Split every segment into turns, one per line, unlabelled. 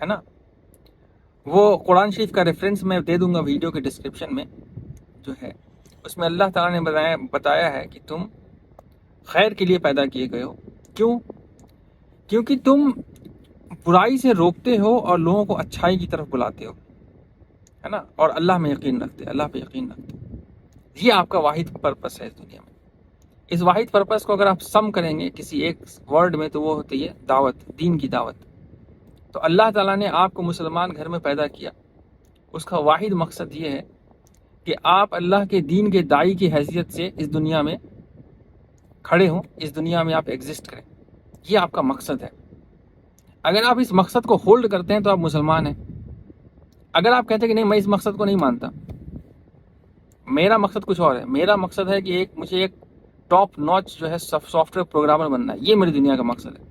ہے نا. وہ قرآن شریف کا ریفرنس میں دے دوں گا ویڈیو کے ڈسکرپشن میں جو ہے. اس میں اللہ تعالیٰ نے بتایا ہے کہ تم خیر کے لیے پیدا کیے گئے ہو. کیوں؟ کیونکہ تم برائی سے روکتے ہو اور لوگوں کو اچھائی کی طرف بلاتے ہو، ہے نا، اور اللہ میں یقین رکھتے، اللہ پہ یقین رکھتے. یہ آپ کا واحد پرپس ہے اس دنیا میں. اس واحد پرپس کو اگر آپ سم کریں گے کسی ایک ورڈ میں تو وہ ہوتی ہے دعوت، دین کی دعوت. تو اللہ تعالیٰ نے آپ کو مسلمان گھر میں پیدا کیا، اس کا واحد مقصد یہ ہے کہ آپ اللہ کے دین کے داعی کی حیثیت سے اس دنیا میں کھڑے ہوں، اس دنیا میں آپ ایگزسٹ کریں. یہ آپ کا مقصد ہے. اگر آپ اس مقصد کو ہولڈ کرتے ہیں تو آپ مسلمان ہیں. اگر آپ کہتے ہیں کہ نہیں میں اس مقصد کو نہیں مانتا، میرا مقصد کچھ اور ہے، میرا مقصد ہے کہ مجھے ایک ٹاپ نوچ جو ہے سافٹ ویئر پروگرامر بننا ہے، یہ میری دنیا کا مقصد ہے،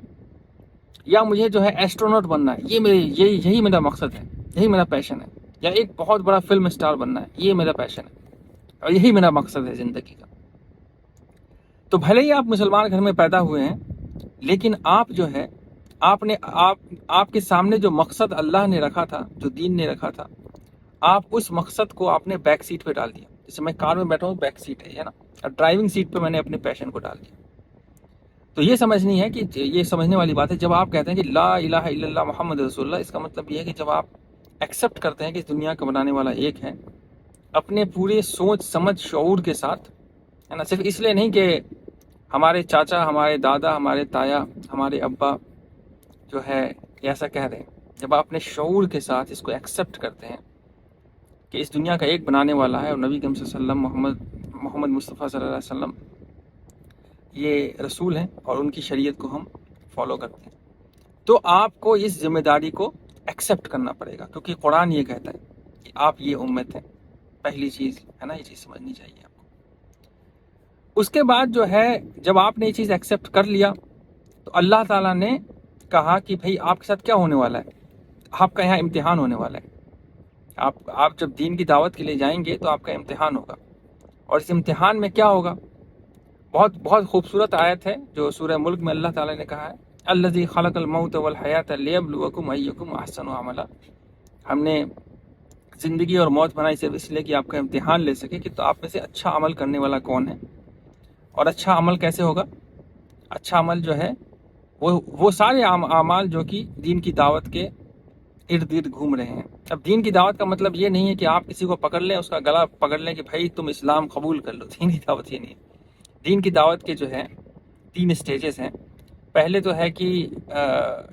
یا مجھے جو ہے ایسٹرونٹ بننا ہے، یہی میرا مقصد ہے، یہی میرا پیشن ہے، یا ایک بہت بڑا فلم اسٹار بننا ہے، یہ میرا پیشن ہے اور یہی میرا مقصد ہے زندگی کا. تو بھلے ہی آپ مسلمان گھر میں پیدا ہوئے ہیں، لیکن آپ جو ہے آپ کے سامنے جو مقصد اللہ نے رکھا تھا، جو دین نے رکھا تھا، آپ اس مقصد کو آپ نے بیک سیٹ پہ ڈال دیا. جیسے میں کار میں بیٹھا ہوں، بیک سیٹ ہے نا، اور ڈرائیونگ سیٹ پہ میں نے اپنے پیشن کو ڈال دیا. تو یہ سمجھنی ہے کہ یہ سمجھنے والی بات ہے جب آپ کہتے ہیں کہ لا الہ الا اللہ محمد رسول اللہ، اس کا مطلب یہ ہے کہ جب آپ ایکسیپٹ کرتے ہیں کہ اس دنیا کا بنانے والا ایک ہے، اپنے پورے سوچ سمجھ شعور کے ساتھ، ہے نا، صرف اس لیے نہیں کہ ہمارے چاچا، ہمارے دادا، ہمارے تایا، ہمارے ابا جو ہے ایسا کہہ رہے ہیں. جب آپ اپنے شعور کے ساتھ اس کو ایکسیپٹ کرتے ہیں کہ اس دنیا کا ایک بنانے والا ہے اور نبی کریم صلی اللہ علیہ وسلم محمد مصطفیٰ صلی اللہ علیہ وسلم یہ رسول ہیں اور ان کی شریعت کو ہم فالو کرتے ہیں، تو آپ کو اس ذمہ داری کو ایکسیپٹ کرنا پڑے گا، کیونکہ قرآن یہ کہتا ہے کہ آپ یہ امت ہیں. پہلی چیز ہے نا، یہ چیز سمجھنی چاہیے آپ کو. اس کے بعد جو ہے جب آپ نے یہ چیز ایکسیپٹ کر لیا تو اللہ تعالیٰ نے کہا کہ بھئی آپ کے ساتھ کیا ہونے والا ہے، آپ کا یہاں امتحان ہونے والا ہے. آپ جب دین کی دعوت کے لیے جائیں گے تو آپ کا امتحان ہوگا، اور اس امتحان میں کیا ہوگا؟ بہت بہت خوبصورت آیت ہے جو سورہ ملک میں اللہ تعالیٰ نے کہا ہے، الذی خلق الموت والحیات لیبلوکم ایکم احسن عملا. ہم نے زندگی اور موت بنائی صرف اس لیے کہ آپ کا امتحان لے سکے کہ تو آپ میں سے اچھا عمل کرنے والا کون ہے. اور اچھا عمل کیسے ہوگا؟ اچھا عمل جو ہے وہ سارے اعمال جو کہ دین کی دعوت کے ارد گرد گھوم رہے ہیں. اب دین کی دعوت کا مطلب یہ نہیں ہے کہ آپ کسی کو پکڑ لیں، اس کا گلا پکڑ لیں کہ بھائی تم اسلام قبول کر لو. دین کی دعوت یہ نہیں ہے. دین کی دعوت کے جو ہے 3 اسٹیجز ہیں. پہلے تو ہے کہ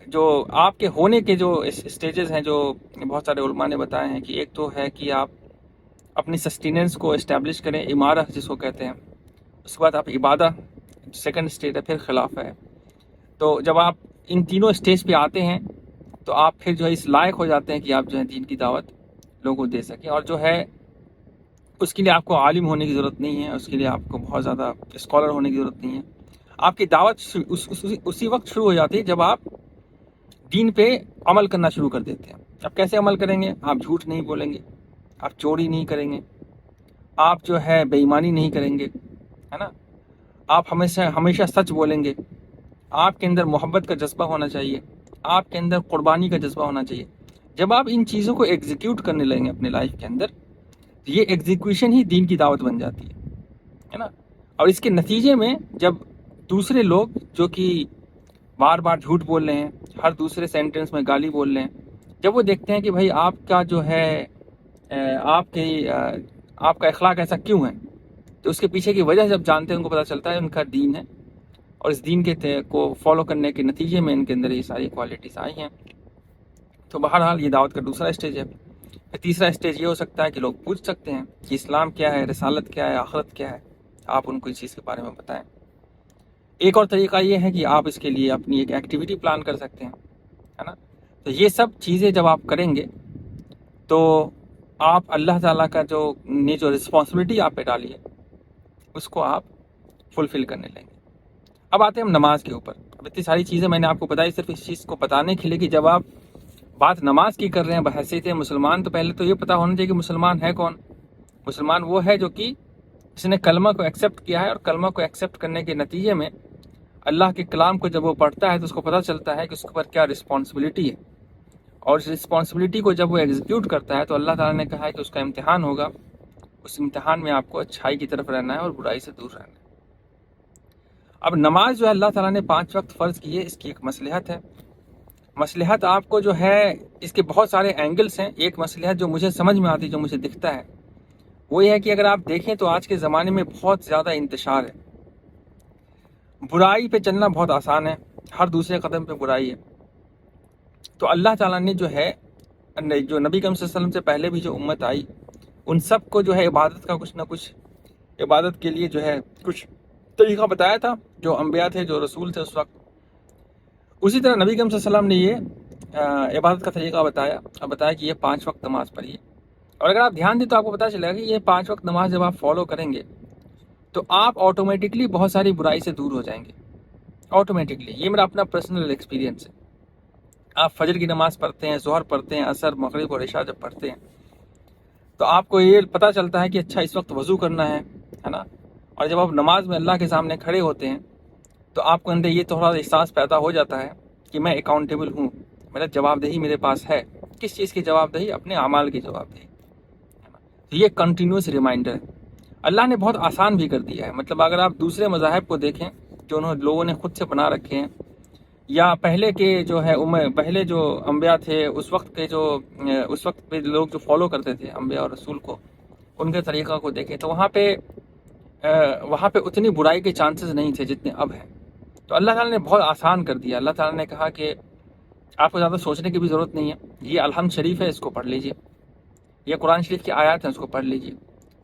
جو آپ کے ہونے کے جو اسٹیجز ہیں جو بہت سارے علماء نے بتائے ہیں، کہ ایک تو ہے کہ آپ اپنی سسٹیننس کو اسٹیبلش کریں، امارہ جس کو کہتے ہیں. اس کے بعد آپ عبادہ، سیکنڈ اسٹیج ہے، پھر خلافہ ہے. تو جب آپ ان تینوں اسٹیج پہ آتے ہیں تو آپ پھر جو ہے اس لائق ہو جاتے ہیں کہ آپ جو ہے دین کی دعوت لوگوں کو دے سکیں. اور جو ہے اس کے لیے آپ کو عالم ہونے کی ضرورت نہیں ہے، اس کے لیے آپ کو بہت زیادہ اسکالر ہونے کی ضرورت نہیں ہے. آپ کی دعوت اسی وقت شروع ہو جاتی ہے جب آپ دین پہ عمل کرنا شروع کر دیتے ہیں. اب کیسے عمل کریں گے؟ آپ جھوٹ نہیں بولیں گے، آپ چوری نہیں کریں گے، آپ جو ہے بے ایمانی نہیں کریں گے، ہے نا، آپ ہمیشہ سچ بولیں گے، آپ کے اندر محبت کا جذبہ ہونا چاہیے، آپ کے اندر قربانی کا جذبہ ہونا چاہیے. جب آپ ان چیزوں کو ایگزیکیوٹ کرنے لگیں گے اپنے لائف کے اندر، تو یہ ایگزیکیوشن ہی دین کی دعوت بن جاتی ہے نا. اور اس کے نتیجے میں جب دوسرے لوگ جو کہ بار بار جھوٹ بول رہے ہیں، ہر دوسرے سینٹنس میں گالی بول رہے ہیں، جب وہ دیکھتے ہیں کہ بھائی آپ کا جو ہے آپ کا اخلاق ایسا کیوں ہے، تو اس کے پیچھے کی وجہ جب جانتے ہیں، ان کو پتہ چلتا ہے ان کا دین ہے، اور اس دین کے کو فالو کرنے کے نتیجے میں ان کے اندر یہ ساری کوالٹیز آئی ہیں. تو بہرحال یہ دعوت کا دوسرا اسٹیج ہے. پھر تیسرا اسٹیج یہ ہو سکتا ہے کہ لوگ پوچھ سکتے ہیں کہ اسلام کیا ہے، رسالت کیا ہے، آخرت کیا ہے، آپ ان کو اس چیز کے بارے میں بتائیں. ایک اور طریقہ یہ ہے کہ آپ اس کے لیے اپنی ایک ایکٹیویٹی پلان کر سکتے ہیں، ہے نا. تو یہ سب چیزیں جب آپ کریں گے تو آپ اللہ تعالیٰ کا جو رسپانسبلٹی آپ پہ ڈالی ہے اس کو آپ فلفل کرنے لیں گے. اب آتے ہیں ہم نماز کے اوپر. اب اتنی ساری چیزیں میں نے آپ کو بتائی صرف اس چیز کو بتانے کے لیے کہ جب آپ بات نماز کی کر رہے ہیں بحیثیت مسلمان، تو پہلے تو یہ پتہ ہونا چاہیے کہ مسلمان ہے کون. مسلمان وہ ہے جو کہ اس نے کلمہ کو ایکسیپٹ کیا ہے، اور کلمہ کو ایکسیپٹ کرنے کے نتیجے میں اللہ کے کلام کو جب وہ پڑھتا ہے تو اس کو پتہ چلتا ہے کہ اس کے اوپر کیا رسپانسبلٹی ہے. اور اس رسپانسبلٹی کو جب وہ ایگزیکیوٹ کرتا ہے تو اللہ تعالیٰ نے کہا ہے کہ اس کا امتحان ہوگا، اس امتحان میں آپ کو اچھائی کی طرف رہنا ہے اور برائی سے دور رہنا ہے۔ اب نماز جو ہے اللہ تعالیٰ نے 5 وقت فرض کی ہے، اس کی ایک مصلحت ہے۔ مصلحت آپ کو جو ہے اس کے بہت سارے اینگلز ہیں۔ ایک مصلحت جو مجھے سمجھ میں آتی، جو مجھے دکھتا ہے، وہ یہ ہے کہ اگر آپ دیکھیں تو آج کے زمانے میں بہت زیادہ انتشار ہے، برائی پہ چلنا بہت آسان ہے، ہر دوسرے قدم پہ برائی ہے۔ تو اللہ تعالیٰ نے جو ہے، جو نبی کریم صلی اللہ علیہ وسلم سے پہلے بھی جو امت آئی، ان سب کو جو ہے عبادت کا کچھ نہ کچھ، عبادت کے لیے جو ہے کچھ طریقہ بتایا تھا، جو انبیاء تھے، جو رسول تھے اس وقت۔ اسی طرح نبی کریم صلی اللہ علیہ وسلم نے یہ عبادت کا طریقہ بتایا، اور بتایا کہ یہ 5 وقت نماز پڑھیے۔ اور اگر آپ دھیان دیں تو آپ کو پتہ چلے گا کہ یہ 5 وقت نماز جب آپ فالو کریں گے تو آپ آٹومیٹکلی بہت ساری برائی سے دور ہو جائیں گے، آٹومیٹکلی۔ یہ میرا اپنا پرسنل ایکسپیرینس ہے۔ آپ فجر کی نماز پڑھتے ہیں، ظہر پڑھتے ہیں، عصر، مغرب اور عشاء جب پڑھتے ہیں تو آپ کو یہ پتہ چلتا ہے کہ اچھا اس وقت وضو کرنا ہے نا۔ اور جب آپ نماز میں اللہ کے سامنے کھڑے ہوتے ہیں تو آپ کو اندر یہ تھوڑا احساس پیدا ہو جاتا ہے کہ میں اکاؤنٹیبل ہوں، میرا جواب دہی میرے پاس ہے۔ کس چیز کی جواب دہی؟ اپنے اعمال کی جواب دہی۔ تو یہ کنٹینیوس ریمائنڈر ہے، اللہ نے بہت آسان بھی کر دیا ہے۔ مطلب اگر آپ دوسرے مذاہب کو دیکھیں جو لوگوں نے خود سے بنا رکھے ہیں، یا پہلے کے جو ہے پہلے جو انبیاء تھے اس وقت کے، جو اس وقت پہ لوگ جو فالو کرتے تھے انبیاء اور رسول کو، ان کے طریقہ کو دیکھیں تو وہاں پہ اتنی برائی کے چانسز نہیں تھے جتنے اب ہیں۔ تو اللہ تعالیٰ نے بہت آسان کر دیا۔ اللہ تعالیٰ نے کہا کہ آپ کو زیادہ سوچنے کی بھی ضرورت نہیں ہے، یہ الحمد شریف ہے، اس کو پڑھ لیجئے، یہ قرآن شریف کی آیات ہیں، اس کو پڑھ لیجئے۔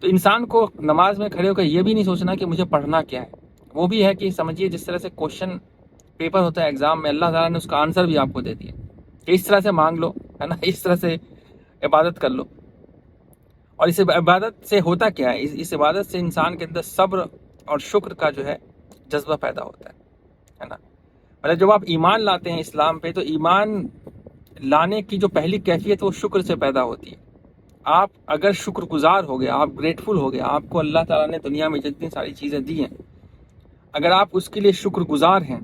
تو انسان کو نماز میں کھڑے ہو کر یہ بھی نہیں سوچنا کہ مجھے پڑھنا کیا ہے، وہ بھی ہے کہ سمجھیے جس طرح سے کوشچن پیپر ہوتا ہے ایگزام میں، اللہ تعالیٰ نے اس کا آنسر بھی آپ کو دے دیا کہ اس طرح سے مانگ لو، ہے نا، اس طرح سے عبادت کر لو۔ اور اس عبادت سے ہوتا کیا ہے؟ اس عبادت سے انسان کے اندر صبر اور شکر کا جو ہے جذبہ پیدا ہوتا ہے نا۔ مطلب جب آپ ایمان لاتے ہیں اسلام پہ تو ایمان لانے کی جو پہلی کیفیت وہ شکر سے پیدا ہوتی ہے۔ آپ اگر شکر گزار ہو گیا، آپ گریٹفل ہو گیا، آپ کو اللہ تعالیٰ نے دنیا میں جتنی ساری چیزیں دی ہیں، اگر آپ اس کے لیے شکر گزار ہیں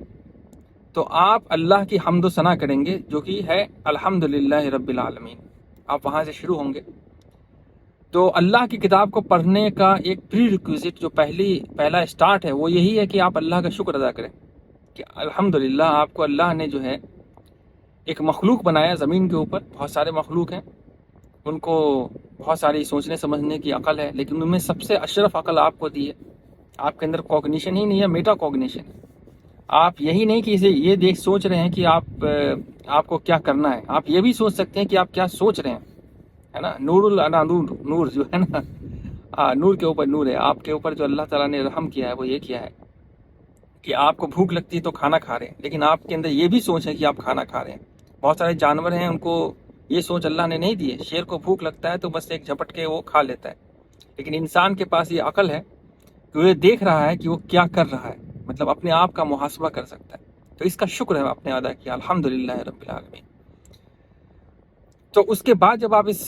تو آپ اللہ کی حمد و ثنا کریں گے، جو کہ ہے الحمدللہ رب العالمین۔ آپ وہاں سے شروع ہوں گے۔ تو اللہ کی کتاب کو پڑھنے کا ایک پری ریکویزٹ، جو پہلا اسٹارٹ ہے، وہ یہی ہے کہ آپ اللہ کا شکر ادا کریں کہ الحمدللہ آپ کو اللہ نے جو ہے ایک مخلوق بنایا زمین کے اوپر۔ بہت سارے مخلوق ہیں، ان کو بہت ساری سوچنے سمجھنے کی عقل ہے، لیکن ان میں سب سے اشرف عقل آپ کو دی ہے۔ آپ کے اندر کوگنیشن ہی نہیں ہے، میٹا کوگنیشن ہے۔ آپ یہی نہیں کہ اسے یہ سوچ رہے ہیں کہ آپ کو کیا کرنا ہے، آپ یہ بھی سوچ سکتے ہیں کہ آپ کیا سوچ رہے ہیں، ہے نا۔ نور جو ہے نا، نور کے اوپر نور ہے۔ آپ کے اوپر جو اللہ تعالیٰ نے رحم کیا ہے وہ یہ کیا ہے کہ آپ کو بھوک لگتی ہے تو کھانا کھا رہے ہیں، لیکن آپ کے اندر یہ بھی سوچ ہے کہ آپ کھانا کھا رہے ہیں۔ بہت سارے جانور ہیں، ان کو یہ سوچ اللہ نے نہیں دی ہے۔ شیر کو بھوک لگتا ہے تو بس ایک جھپٹ کے وہ کھا لیتا ہے، لیکن انسان کے پاس یہ عقل ہے کہ وہ دیکھ رہا ہے کہ وہ کیا کر رہا ہے، مطلب اپنے آپ کا محاسبہ کر سکتا ہے۔ تو اس کا شکر ہے آپ نے ادا کیا، الحمدللہ رب العالمین۔ تو اس کے بعد جب آپ اس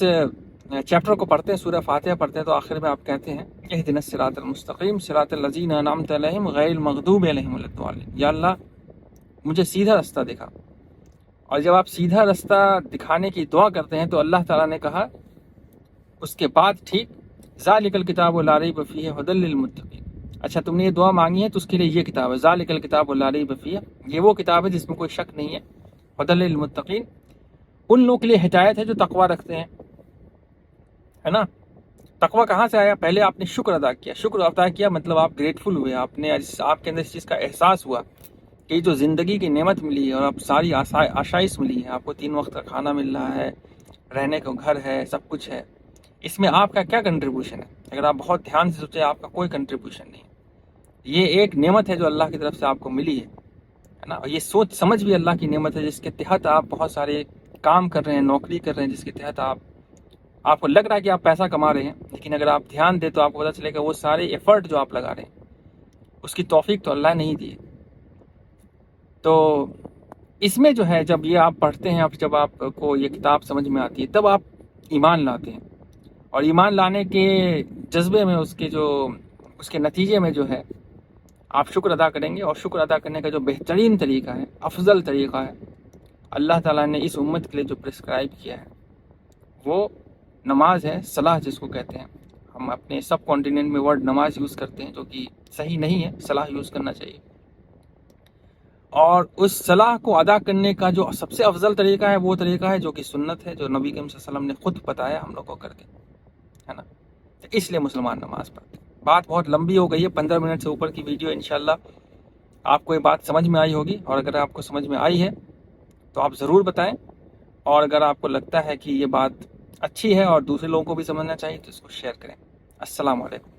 چیپٹر کو پڑھتے ہیں، سورہ فاتحہ پڑھتے ہیں، تو آخر میں آپ کہتے ہیں اہدنا الصراط المستقیم صراط الذین انعمت علیہم غیر المغضوب علیہم ولا الضالین۔ یا اللہ مجھے سیدھا رستہ دکھا۔ اور جب آپ سیدھا رستہ دکھانے کی دعا کرتے ہیں تو اللہ تعالیٰ نے کہا اس کے بعد ٹھیک ذالک الکتاب لا ریب فیہ ھدی للمتقین۔ اچھا تم نے یہ دعا مانگی ہے تو اس کے لیے یہ کتاب ہے، ذالک الکتاب لا ریب فیہ، یہ وہ کتاب ہے جس میں کوئی شک نہیں ہے، ھدی للمتقین، ان لوگوں کے لیے ہدایت ہے جو تقویٰ رکھتے ہیں، ہے نا۔ تقویٰ کہاں سے آیا؟ پہلے آپ نے شکر ادا کیا، شکر ادا کیا مطلب آپ گریٹفل ہوئے، آپ کے اندر اس چیز کا احساس ہوا کہ جو زندگی کی نعمت ملی ہے اور اب ساری آشائش ملی ہے، آپ کو 3 وقت کا کھانا مل رہا ہے، رہنے کا گھر ہے، سب کچھ ہے، اس میں آپ کا کیا کنٹریبیوشن ہے؟ اگر آپ بہت دھیان سے سوچیں آپ کا کوئی کنٹریبیوشن نہیں ہے۔ یہ ایک نعمت ہے جو اللہ کی طرف سے آپ کو ملی ہے نا۔ اور یہ سوچ سمجھ بھی اللہ کی نعمت ہے جس کے تحت آپ بہت سارے کام کر رہے ہیں، نوکری کر رہے ہیں، جس کے تحت آپ کو لگ رہا ہے کہ آپ پیسہ کما رہے ہیں، لیکن اگر آپ دھیان دیں تو آپ کو پتہ چلے گا وہ سارے ایفرٹ جو آپ لگا رہے ہیں اس کی توفیق تو اللہ نہیں دی ہے۔ تو اس میں جو ہے جب یہ آپ پڑھتے ہیں، جب آپ کو یہ کتاب سمجھ میں آتی ہے تب آپ ایمان لاتے ہیں، اور ایمان لانے کے جذبے میں اس کے نتیجے میں جو ہے آپ شکر ادا کریں گے، اور شکر ادا کرنے کا جو بہترین طریقہ ہے، افضل طریقہ ہے، اللہ تعالیٰ نے اس امت کے لیے جو پرسکرائب کیا ہے وہ نماز ہے، صلاح جس کو کہتے ہیں. ہم اپنے سب کانٹیننٹ میں ورڈ نماز یوز کرتے ہیں جو کہ صحیح نہیں ہے، صلاح یوز کرنا چاہیے. اور اس صلاح کو ادا کرنے کا جو سب سے افضل طریقہ ہے وہ طریقہ ہے جو کہ سنت ہے، جو نبی کریم صلی اللہ علیہ وسلم نے خود بتایا ہم لوگ کو کر کے، ہے نا. تو اس لیے مسلمان نماز پڑھتے ہیں. بات بہت لمبی ہو گئی ہے، 15 منٹ سے اوپر کی ویڈیو. انشاءاللہ آپ کو یہ بات سمجھ میں آئی ہوگی، اور اگر آپ کو سمجھ میں آئی ہے تو آپ ضرور بتائیں. اور اگر آپ کو لگتا ہے کہ یہ بات اچھی ہے اور دوسرے لوگوں کو بھی سمجھنا چاہیے تو اس کو شیئر کریں. السلام علیکم.